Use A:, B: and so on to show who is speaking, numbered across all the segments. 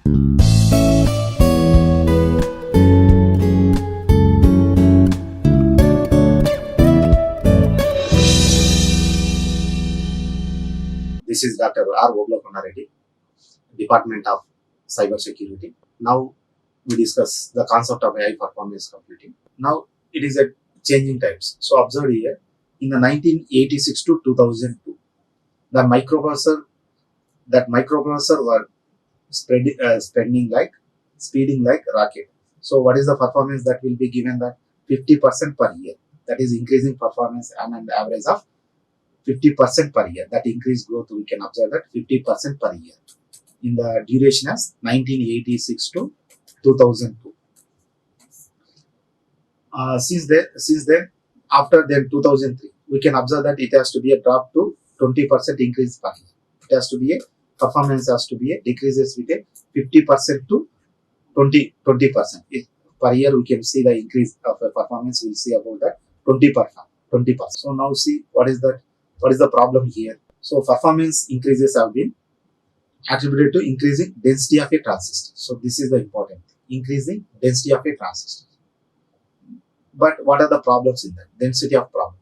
A: This is Dr. Obulakonda Reddy, Department of Cyber Security. Now we discuss the concept of AI performance computing. Now it is a changing times. So observe here, in the 1986 to 2002, the microprocessor were speeding like rocket. So what is the performance that will be given? That 50% per year. That is increasing performance and an average of 50% per year. That increased growth we can observe that 50% per year in the duration as 1986 to 2002. Since then, after then 2003, we can observe that it has to be a drop to 20% increase per year. It has to be a performance has to be a decreases with a 50% to 20%. Per year we can see the increase of the performance. We'll see about that 20%. So now see what is the problem here. So performance increases have been attributed to increasing density of a transistor. So this is the important thing, increasing density of a transistor. But what are the problems in that? Density of problem.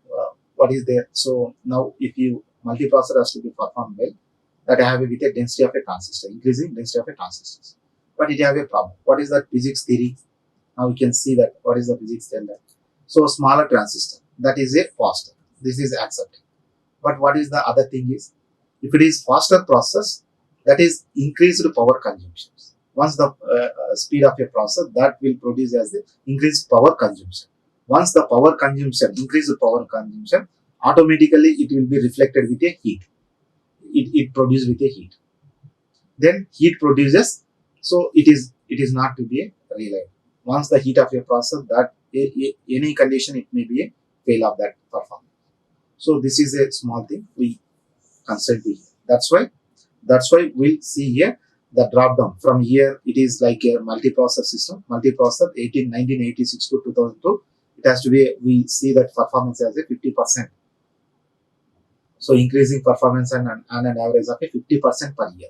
A: What is there? So now if you multiprocessor has to be performed well, that I have with a density of a transistor, increasing density of a transistor. But it have a problem. What is that physics theory? Now we can see that what is the physics tell that. So smaller transistor, that is a faster. This is accepted. But what is the other thing is, if it is faster process, that is increased power consumption. Once the speed of a process, that will produce as the increased power consumption. Once the power consumption, increased power consumption, automatically it will be reflected with a heat. It produces with a heat. Then heat produces, so it is not to be a reliable. Once the heat of a process, that any condition it may be a fail of that performance. So this is a small thing we constantly. That's why we'll see here the drop down from here. It is like a multiprocessor system. Multiprocessor 1986 to 2002. It has to be. We see that performance as a 50%. So increasing performance and an average of a 50% per year.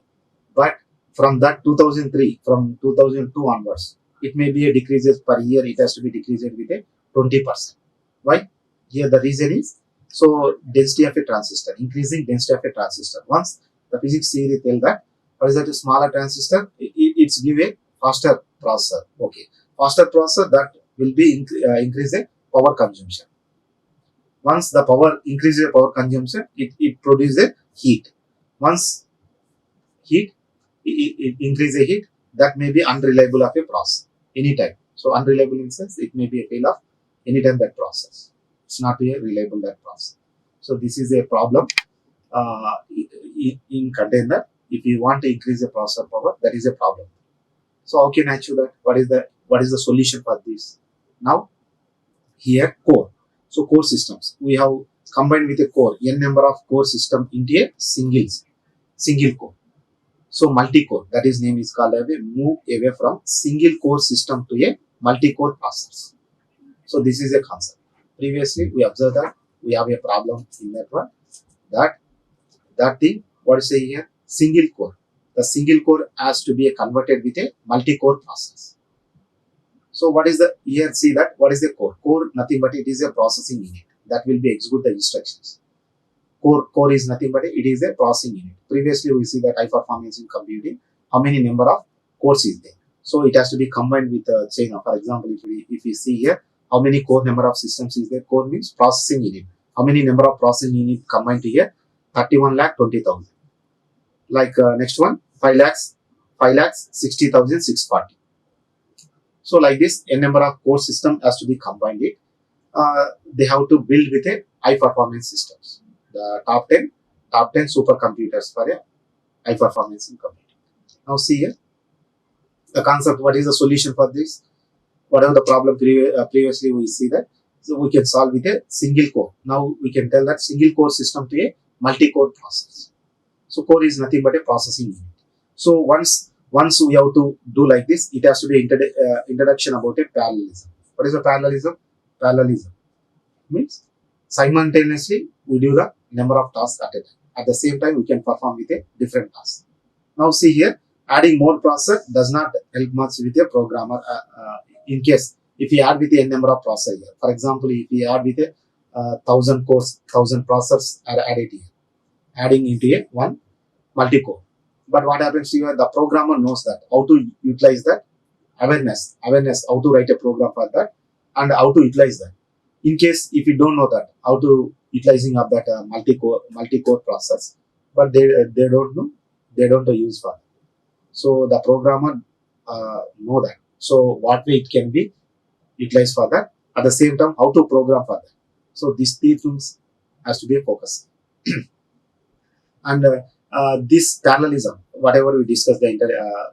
A: But from that 2003, from 2002 onwards, it may be a decreases per year. It has to be decreased with a 20%. Why? Here the reason is, so density of a transistor, increasing density of a transistor. Once the physics theory tell that, what is that a smaller transistor? It's give a faster processor. Okay, faster processor that will be increase the power consumption. Once the power increases the power consumption, it produces a heat. Once it increase the heat, that may be unreliable of a process anytime. So unreliable in sense, it may be a fail of anytime that process. It's not a reliable that process. So this is a problem in container. If you want to increase the processor power, that is a problem. So how can I achieve that? What is the solution for this? Now here core. So core systems, we have combined with a core, n number of core system into a single core. So multi-core, that is name is called as a move away from single core system to a multi-core process. So this is a concept. Previously we observed that we have a problem in that one. That thing, what is say here? Single core. The single core has to be converted with a multi-core process. So what is the, here see that, what is the core? Core nothing but it is a processing unit that will be execute the instructions. Core is nothing but it is a processing unit. Previously we see that high performance in computing, how many number of cores is there? So it has to be combined with a chain of, for example, if we see here, how many core number of systems is there? Core means processing unit. How many number of processing unit combined to here? 31,20,000. Like next one, 5,60,640. So like this, a number of core system has to be combined. They have to build with a high performance systems. The top 10 supercomputers for a high performance in computing. Now see here, the concept. What is the solution for this? Whatever the problem previously we see that, so we can solve with a single core. Now we can tell that single core system to a multi-core process. So core is nothing but a processing unit. So once we have to do like this, it has to be introduction about a parallelism. What is a parallelism? Parallelism means simultaneously we do the number of tasks at a time. At the same time, we can perform with a different task. Now see here, Adding more processor does not help much with a programmer. In case if we add with a n number of processor here, for example, if we add with a 1000 processors are added here, adding into a one multi-core. But what happens here? The programmer knows that how to utilize that awareness, how to write a program for that, and how to utilize that. In case if you don't know that how to utilizing of that multi-core process, but they don't know, they don't use for. So the programmer know that. So what way it can be utilized for that. At the same time, how to program for that. So these three things has to be a focus. And this parallelism, whatever we discuss the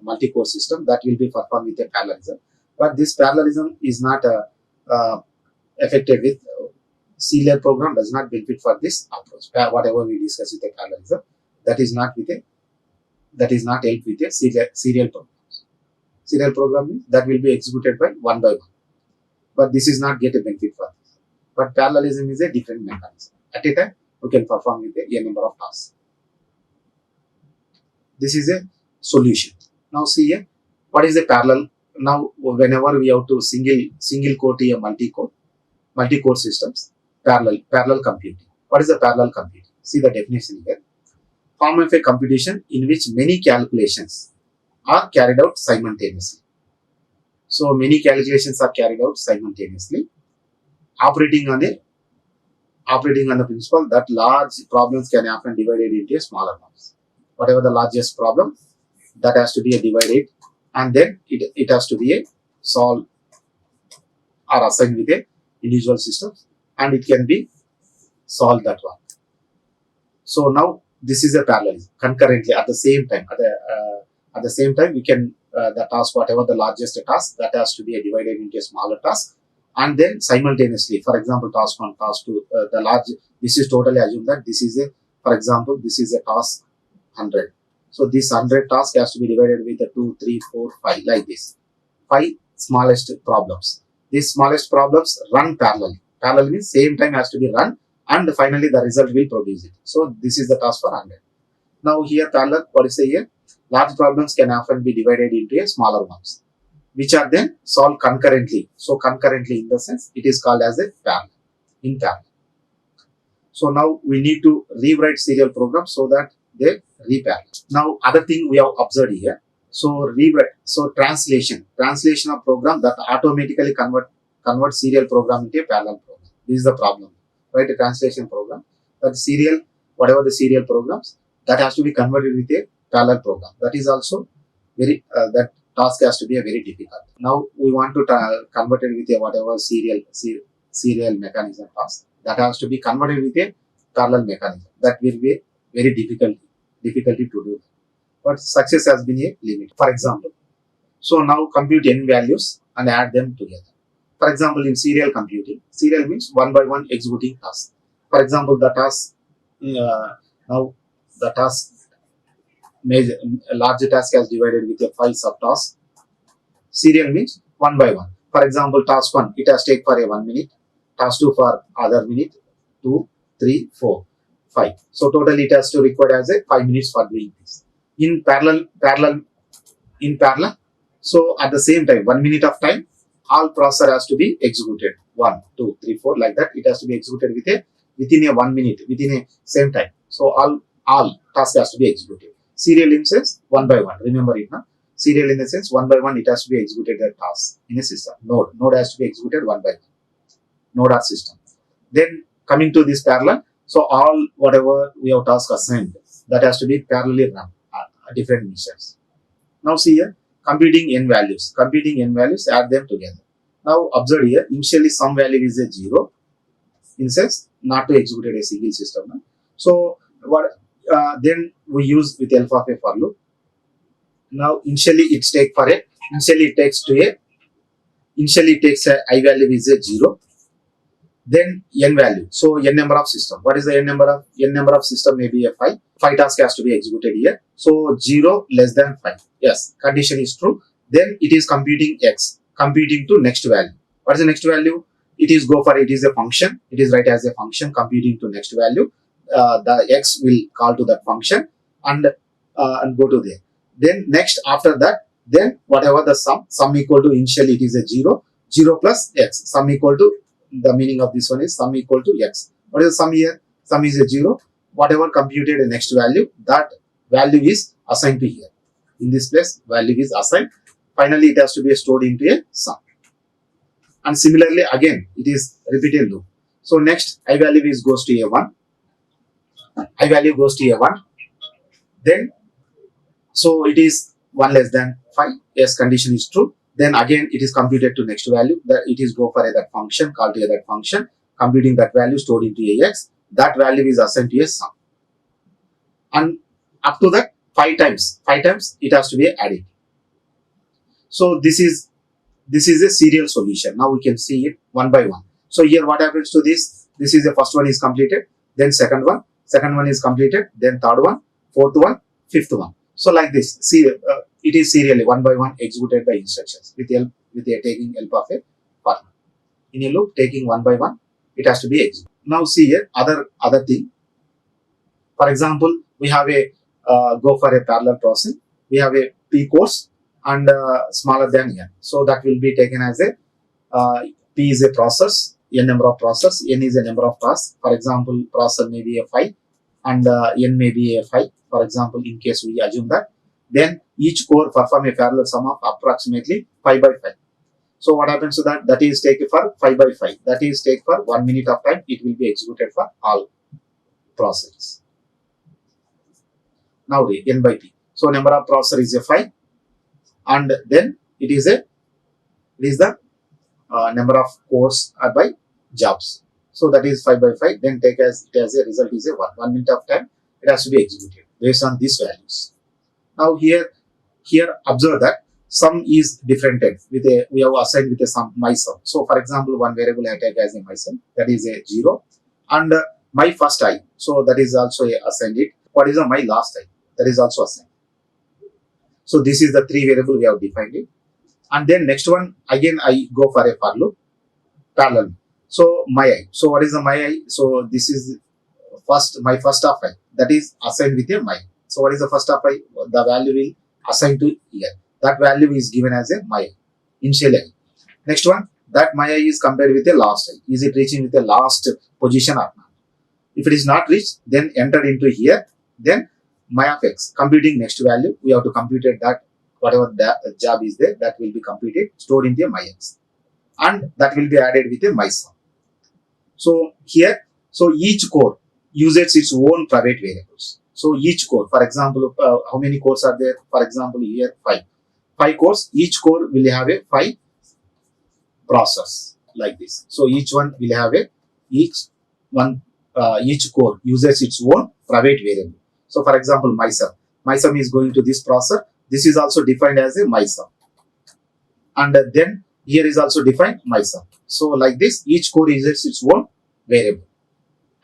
A: multi-core system, that will be performed with a parallelism. But this parallelism is not affected with serial program, does not benefit for this approach. Whatever we discuss with a parallelism, that is not helped with a serial program. Serial programming that will be executed by one, but this is not get a benefit for this. But parallelism is a different mechanism. At a time, we can perform with a number of tasks. This is a solution. Now see here, what is a parallel? Now whenever we have to single core to a multi-core systems, parallel computing. What is a parallel computing? See the definition here. Form of a computation in which many calculations are carried out simultaneously. So many calculations are carried out simultaneously, operating on the principle that large problems can often be divided into smaller ones. Whatever the largest problem, that has to be divided, and then it has to be solved or assigned with a individual systems, and it can be solved that one. So now this is a parallelism. Concurrently at the same time we can the task, whatever the largest task, that has to be divided into a smaller task, and then simultaneously, for example, task 1, task 2, the large, this is totally assume that this is for example, this is a task 100. So this 100 task has to be divided with 2, 3, 4, 5 like this. 5 smallest problems. These smallest problems run parallel. Parallel means same time has to be run, and finally the result will produce it. So this is the task for 100. Now here parallel, what is here? Large problems can often be divided into a smaller ones, which are then solved concurrently. So concurrently in the sense, it is called as a parallel, in parallel. So now we need to rewrite serial programs so that they reparallel. Now other thing we have observed here. So rewrite, so translation of program that automatically convert serial program into a parallel program. This is the problem. Right, a translation program, that serial, whatever the serial programs, that has to be converted with a parallel program. That is also very that task has to be a very difficult. Now we want to convert it with a whatever serial mechanism task, that has to be converted with a parallel mechanism. That will be very difficulty to do. But success has been a limit. For example, so now compute n values and add them together. For example, in serial computing, serial means one by one executing tasks. For example, the task now the task major larger task is divided with a 5 subtasks. Serial means one by one. For example, task 1, it has take for a 1 minute. Task 2 for other minute. 2, 3, 4, 5. So totally it has to require as a 5 minutes for doing this. In parallel. So at the same time, 1 minute of time, all processor has to be executed. 1, 2, 3, 4 like that. It has to be executed within a 1 minute, within a same time. So all tasks has to be executed. Serial in sense one by one. Remember it now. Serial in the sense one by one, it has to be executed a task in a system. Node has to be executed one by one. Node or system. Then coming to this parallel, so all whatever we have task assigned, that has to be parallelly run different missions. Now see here, computing n values, add them together. Now observe here, initially some value is a 0, in sense not to execute a single system. No? So what then we use with help of a for loop. Now initially it takes a I value is a 0, then n value. So n number of system. What is the n number of system? Maybe a 5. 5 task has to be executed here. So 0 less than 5. Yes, condition is true. Then it is computing x, computing to next value. What is the next value? It is a function. It is write as a function computing to next value. The x will call to that function and go to there. Then next after that, then whatever the sum equal to, initially it is a 0, 0 plus x, sum equal to, the meaning of this one is sum equal to x. What is the sum here? Sum is a 0. Whatever computed the next value, that value is assigned to here. In this place, value is assigned. Finally, it has to be stored into a sum. And similarly, again, it is repeated loop. So next, I value is goes to a1. I value goes to a1. Then, so it is 1 less than 5. Yes, condition is true. Then again, it is computed to next value. That it is go for that function, called to that function, computing that value, stored into ax. That value is assigned to a sum. And up to that, 5 times it has to be added. So this is a serial solution. Now we can see it one by one. So here what happens to this? This is the first one is completed, then second one is completed, then third one, fourth one, fifth one. So like this, see, it is serially one by one executed the instructions with taking help of a partner. In a loop, taking one by one, it has to be executed. Now see here, other thing. For example, we have a go for a parallel processing. We have a P course and smaller than n. So that will be taken as a P is a process, n number of process, n is a number of tasks. For example, processor may be a 5 and n may be a 5. For example, in case we assume that, then each core perform a parallel sum of approximately 5 by 5. So what happens to that? That is taken for 5 by 5. That is take for 1 minute of time. It will be executed for all processes. Now n by p. So number of processor is a 5, and then it is the number of cores by jobs. So that is 5 by 5. Then take as it as a result is a 1 minute of time. It has to be executed based on these values. Now here observe that sum is differentiated with a, we have assigned with a sum, my sum. So for example, one variable I take as a my sum, that is a 0, and my first I, so that is also assigned it. What is my last I? That is also assigned. So this is the 3 variable we have defined it. And then next one, again I go for a for loop, parallel. So my I. So what is the my I? So this is my first of I, that is assigned with a my. So what is the first of I? The value will assign to here. That value is given as a my initial I. Next one, that my I is compared with a last I. Is it reaching with the last position or not? If it is not reached, then enter into here. Then my of x, computing next value, we have to compute that whatever the job is there, that will be computed, stored into a my x, and that will be added with a my sum. So here, so each core uses its own private variables. So each core, for example, how many cores are there? For example, here 5 cores. Each core will have a 5 process like this. So each one will have each core uses its own private variable. So for example, my sum is going to this processor. This is also defined as a my sum, and then here is also defined my sum. So like this, each core uses its own variable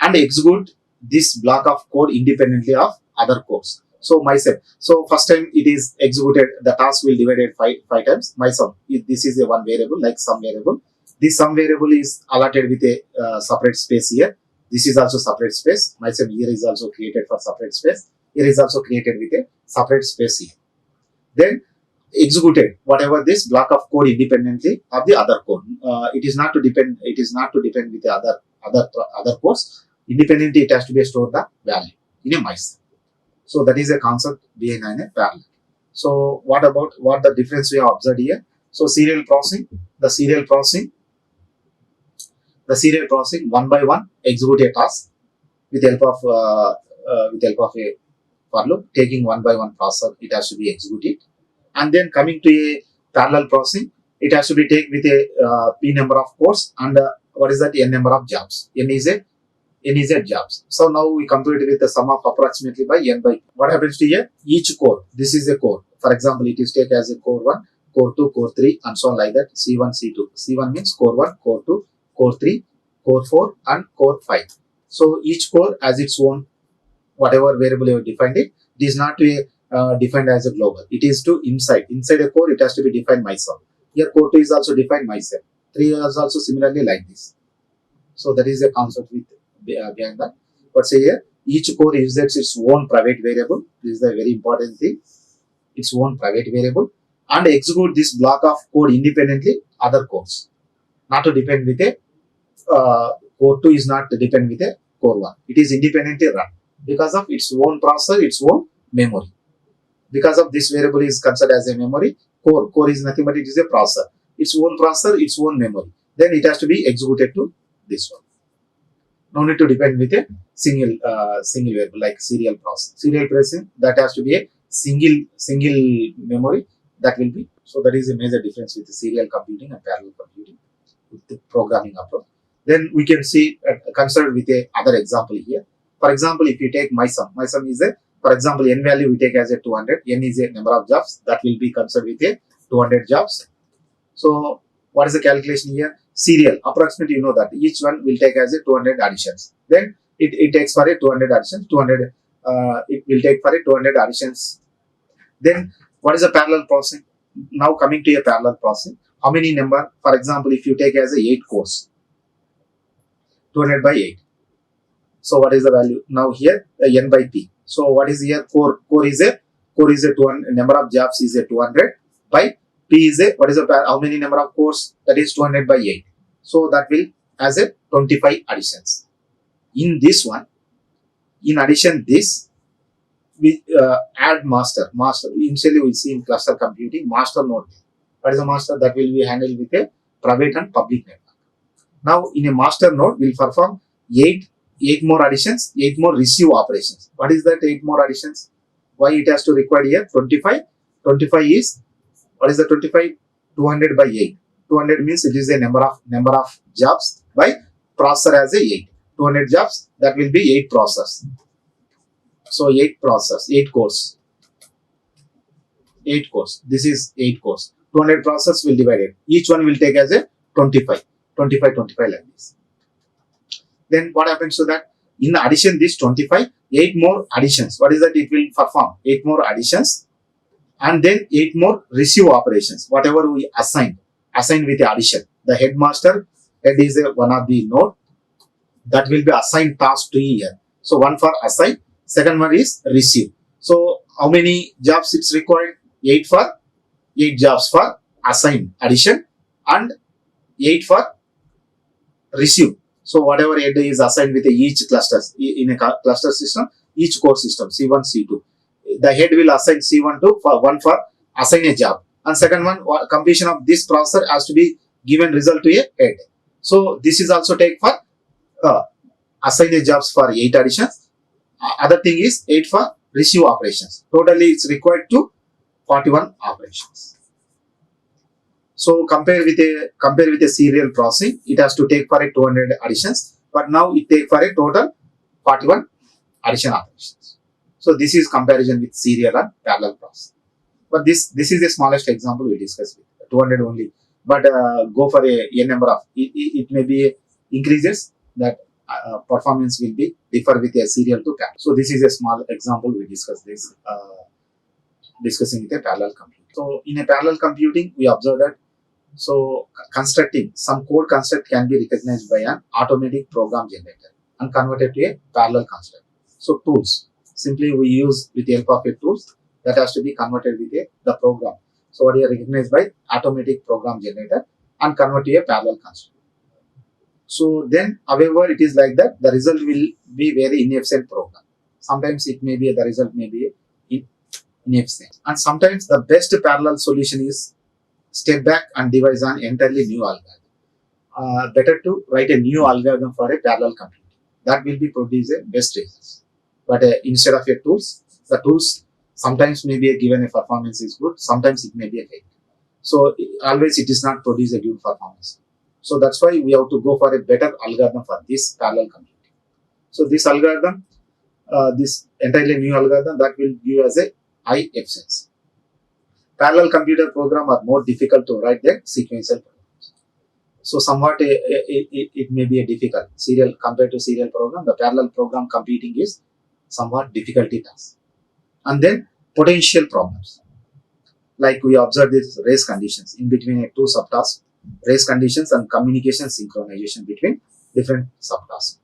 A: and execute this block of code independently of other cores. So my sum. So first time it is executed, the task will divided 5 times. My sum. This is a one variable like sum variable. This sum variable is allotted with a separate space here. This is also separate space. My sum here is also created for separate space. Here is also created with a separate space here. Then executed whatever this block of code independently of the other code. It is not to depend. It is not to depend with the other codes. Independently, it has to be stored the value in a my sum. So that is a concept behind a parallel. So what the difference we have observed here? So serial processing, the serial processing one by one execute a task with help of a for loop, taking one by one processor, it has to be executed. And then coming to a parallel processing, it has to be taken with a p number of cores and what is that, n number of jobs. N is a jobs. So now we compute with the sum of approximately by n by p. What happens to here? Each core, this is a core. For example, it is taken as a core 1, core 2, core 3 and so on like that. C1, C2. C1 means core 1, core 2, core 3, core 4 and core 5. So each core has its own whatever variable you have defined it. It is not to be defined as a global. It is to inside a core, it has to be defined myself. Here core 2 is also defined myself. 3 is also similarly like this. So that is a concept with behind that. But say here, each core uses its own private variable. This is the very important thing. its own private variable and execute this block of code independently other codes. Not to depend with a core 2 is not to depend with a core 1. It is independently run because of its own processor, its own memory. Because of this variable is considered as a memory, core is nothing but it is a processor. Its own processor, its own memory. Then it has to be executed to this one. No need to depend with a single variable like serial processing. Serial processing that has to be a single memory that will be. So that is a major difference with the serial computing and parallel computing with the programming approach. Then we can see consider with a other example here. For example, if you take my sum is a, for example, n value we take as a 200. N is a number of jobs that will be considered with a 200 jobs. So what is the calculation here? Serial, approximately you know that each one will take as a 200 additions. Then it takes for a 200 additions, it will take for a 200 additions. Then what is a parallel processing? Now coming to a parallel processing, how many number? For example, if you take as a 8 cores, 200 by 8. So what is the value? Now here n by p. So what is here? Core is a 200, number of jobs is a 200 by p is a, what is the how many number of cores? That is 200 by 8. So that will as a 25 additions. In this one, in addition this, we add master. Initially we see in cluster computing master node. What is a master? That will be handled with a private and public network. Now in a master node, we'll perform 8 more additions, 8 more receive operations. What is that 8 more additions? Why it has to require here 25? 25 is, what is the 25? 200 by 8. 200 means it is a number of jobs by processor as a 8. 200 jobs, that will be 8 process. So 8 process, 8 cores. 8 cores. This is 8 cores. 200 process will divide it. Each one will take as a 25 like this. Then what happens to that? In addition this 25, 8 more additions. What is that? It will perform 8 more additions and then 8 more receive operations. Whatever we assign with the addition. The head is one of the node that will be assigned task to here. So one for assign, second one is receive. So how many jobs it's required? 8 jobs for assign addition and 8 for receive. So whatever head is assigned with each clusters in a cluster system, each core system C1, C2. The head will assign C1 to one for assign a job, and second one completion of this processor has to be given result to a head. So this is also take for assign a jobs for 8 additions. Other thing is 8 for receive operations. Totally it's required to 41 operations. So compare with a serial processing, it has to take for a 200 additions, but now it take for a total 41 addition operations. So this is comparison with serial and parallel processing. But this is the smallest example we discussed with 200 only. But go for a number of it may be increases that performance will be differ with a serial to parallel. So this is a small example we discussed this discussing with a parallel computing. So in a parallel computing, we observe that constructing some code construct can be recognized by an automatic program generator and converted to a parallel construct. So tools, simply we use with the help of a tools that has to be converted with the program. So what is recognized by automatic program generator and convert to a parallel construct. So then, however, it is like that the result will be very inefficient program. Sometimes it may be the result may be inefficient, and sometimes the best parallel solution is step back and devise an entirely new algorithm. Better to write a new algorithm for a parallel computing. That will be produce a best results. But instead of a tools, the tools sometimes may be given a performance is good, sometimes it may be a fail. So always it is not produce a good performance. So that's why we have to go for a better algorithm for this parallel computing. So this algorithm, this entirely new algorithm that will give us a high efficiency. Parallel computer program are more difficult to write than sequential programs. So somewhat it may be a difficult serial compared to serial program. The parallel program computing is somewhat difficulty task. And then potential problems. Like we observe these race conditions in between a two subtasks, race conditions and communication synchronization between different subtasks.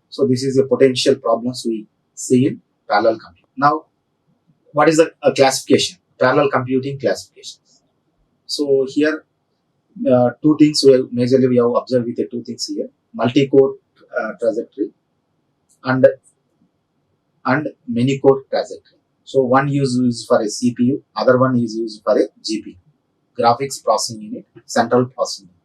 A: So this is a potential problems we see in parallel computing. Now, what is the classification? parallel computing classifications. So here two things majorly we have observed with the two things here: multi-core trajectory and many core trajectory. So one is used for a CPU, other one is used for a GPU, graphics processing unit, central processing unit.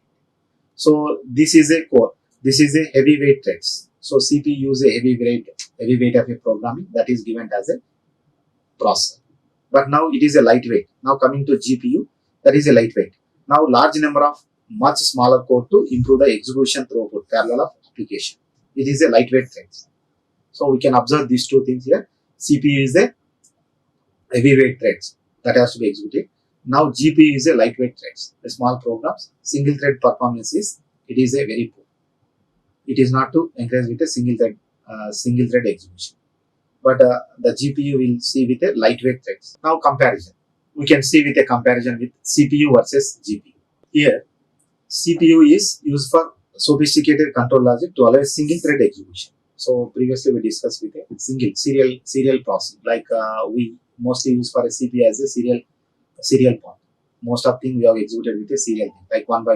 A: So this is a core. This is a heavyweight threads. So CPU use a heavyweight of a programming that is given as a processor. But now it is a lightweight. Now coming to GPU, that is a lightweight. Now large number of much smaller code to improve the execution throughput parallel of application. It is a lightweight threads. So we can observe these two things here. CPU is a heavyweight threads that has to be executed. Now GPU is a lightweight threads. The small programs, single thread performance is a very poor. It is not to encourage with a single thread execution. But the GPU will see with a lightweight threads. Now comparison. We can see with a comparison with CPU versus GPU. Here, CPU is used for sophisticated control logic to allow a single thread execution. So previously we discussed with a single serial processing, like we mostly use for a CPU as a serial point. Most of things we have executed with a serial thing, like one by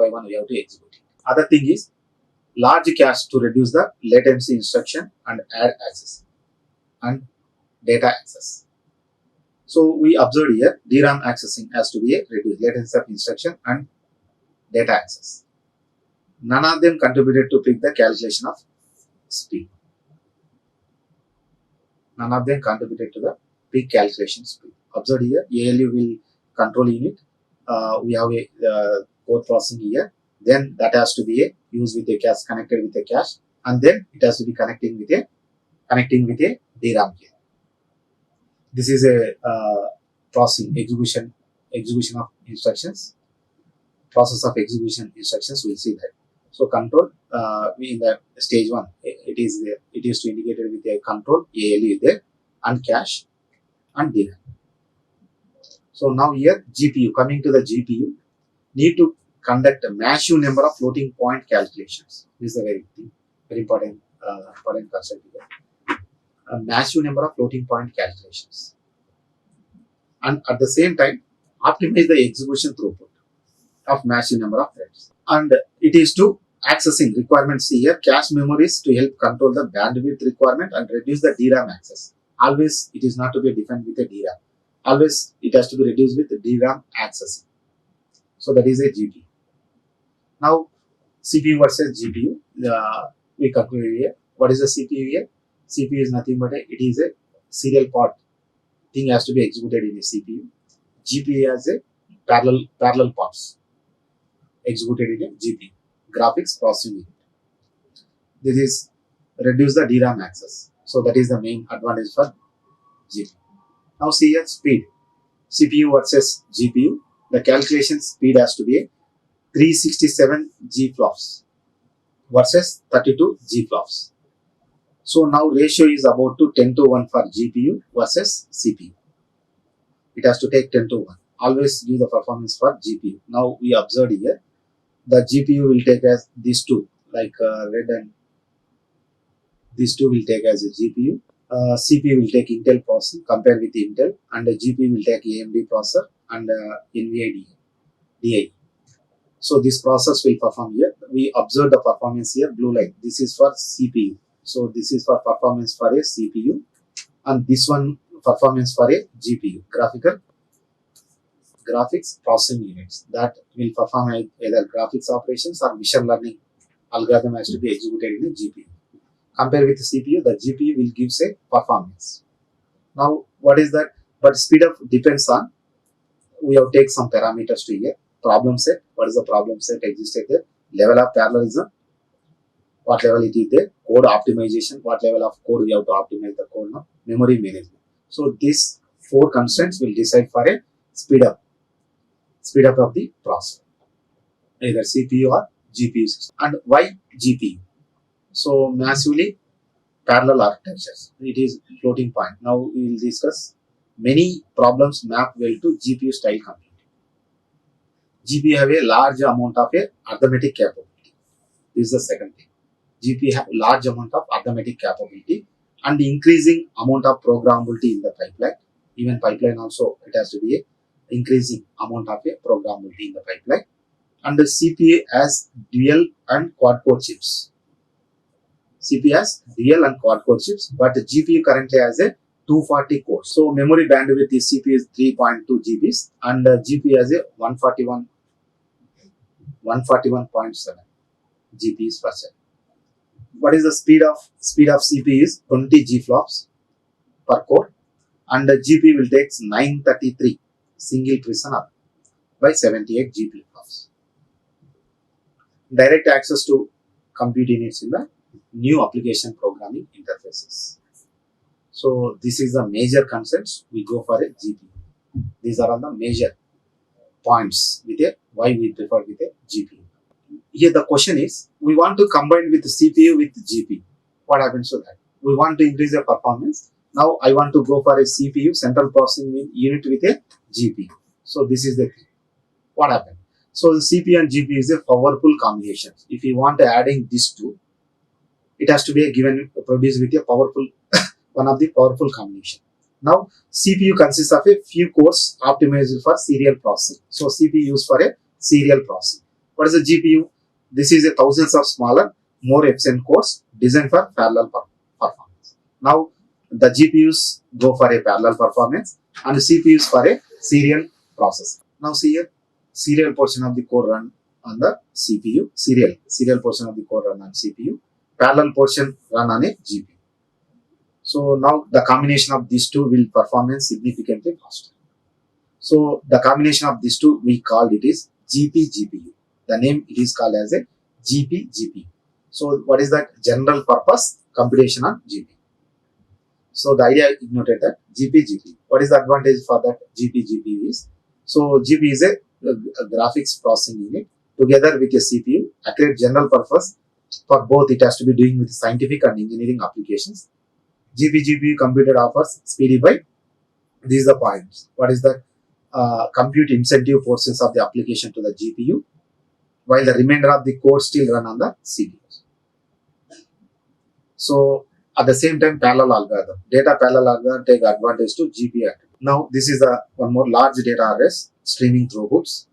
A: one we have to execute it. Other thing is large cache to reduce the latency instruction and add access and data access. So we observed here DRAM accessing has to be a reduced latency of instruction and data access. None of them contributed to pick the calculation of speed. None of them contributed to the peak calculation speed. Observed here, ALU will control unit. We have a code processing here. Then that has to be used with a cache, connected with a cache, and then it has to be connecting with a DRAM here. This is a processing execution of instructions. Process of execution instructions. We'll see that. So control in the stage 1, it is to indicate with a control ALU there and cache and DRAM. So now here GPU, coming to the GPU, need to conduct a massive number of floating point calculations. This is a very important concept here. A massive number of floating point calculations, and at the same time optimize the execution throughput of massive number of threads. And it is to accessing requirements here, cache memories to help control the bandwidth requirement and reduce the DRAM access. Always it is not to be defined with a DRAM. Always it has to be reduced with the DRAM accessing. So that is a GPU. Now CPU versus GPU. We conclude here. What is the CPU here? CPU is nothing but it is a serial part. Thing has to be executed in a CPU. GPU has a parallel parts executed in a GPU. Graphics processing unit. This is reduce the DRAM access. So that is the main advantage for GPU. Now see here speed. CPU versus GPU. The calculation speed has to be 367 GFLOPS versus 32 GFLOPS. So now ratio is about to 10:1 for GPU versus CPU. It has to take 10:1. Always give the performance for GPU. Now we observed here, the GPU will take as these two, like red and these two will take as a GPU. CPU will take Intel processing compared with Intel, and the GPU will take AMD processor and NVIDIA DI. So this process will perform here. We observe the performance here, blue line. This is for CPU. So this is for performance for a CPU, and this one performance for a GPU, graphics processing units, that will perform either graphics operations or machine learning algorithm has to be executed in a GPU. Compared with the CPU, the GPU will give a performance. Now what is that? But speed up depends on, we have take some parameters to here. Problem set, what is the problem set existed there? Level of parallelism, what level it is there? Code optimization, what level of code we have to optimize the code now? Memory management. So these 4 constraints will decide for a speed up of the processor, either CPU or GPU system. And why GPU? So massively parallel architectures. It is floating point. Now we will discuss many problems map well to GPU style computing. GPU have a large amount of arithmetic capability. This is the second thing. GPU have a large amount of arithmetic capability and increasing amount of programmability in the pipeline. Even pipeline also, it has to be a increasing amount of a programmability in the pipeline. And the CPU has dual and quad core chips. CPU has dual and quad core chips, but the GPU currently has a 240 cores. So memory bandwidth is CPU is 3.2 GBs and GPU has a 141.7 GPs per second. What is the speed of CPU is 20 G flops per core, and the GPU will take 933 single precision up by 78 GPU flops. Direct access to compute units in the new application programming interfaces. So this is the major concepts we go for a GPU. These are all the major points with a why we prefer with a GPU. Here the question is, we want to combine with CPU with GPU. What happens to that? We want to increase the performance. Now I want to go for a CPU, central processing unit with a GPU. So this is the thing. What happened? So the CPU and GPU is a powerful combination. If you want to adding these two, it has to be a given produced with a powerful one of the powerful combination. Now CPU consists of a few cores optimized for serial processing. So CPU used for a serial processing. What is the GPU? This is a thousands of smaller, more efficient cores designed for parallel performance. Now the GPUs go for a parallel performance and the CPUs for a serial processing. Now see here, serial portion of the core run on the CPU, serial portion of the core run on CPU, parallel portion run on a GPU. So now the combination of these two will performance significantly faster. So the combination of these two we called it is GP-GPU. The name it is called as a GP-GPU. So what is that? General purpose computation on GPU. So the idea ignored that GP-GPU. What is the advantage for that GP-GPU is? So GPU is a graphics processing unit together with a CPU, accurate general purpose for both. It has to be doing with scientific and engineering applications. GP-GPU computer offers speedy by. These are the points. What is that? Compute incentive portions of the application to the GPU, while the remainder of the code still run on the CPUs. So at the same time, parallel algorithm, data parallel algorithm take advantage to GPU. Now this is one more large data arrays, streaming throughputs,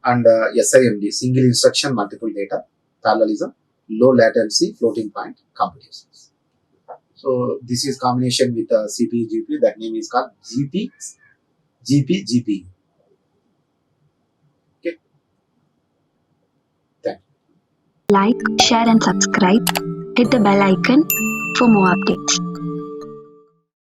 A: and SIMD, single instruction multiple data, parallelism, low latency, floating point computations. So this is combination with CPU GPU. That name is called GP-GPU. Okay. Thank you.
B: Like, share and subscribe. Hit the bell icon for more updates.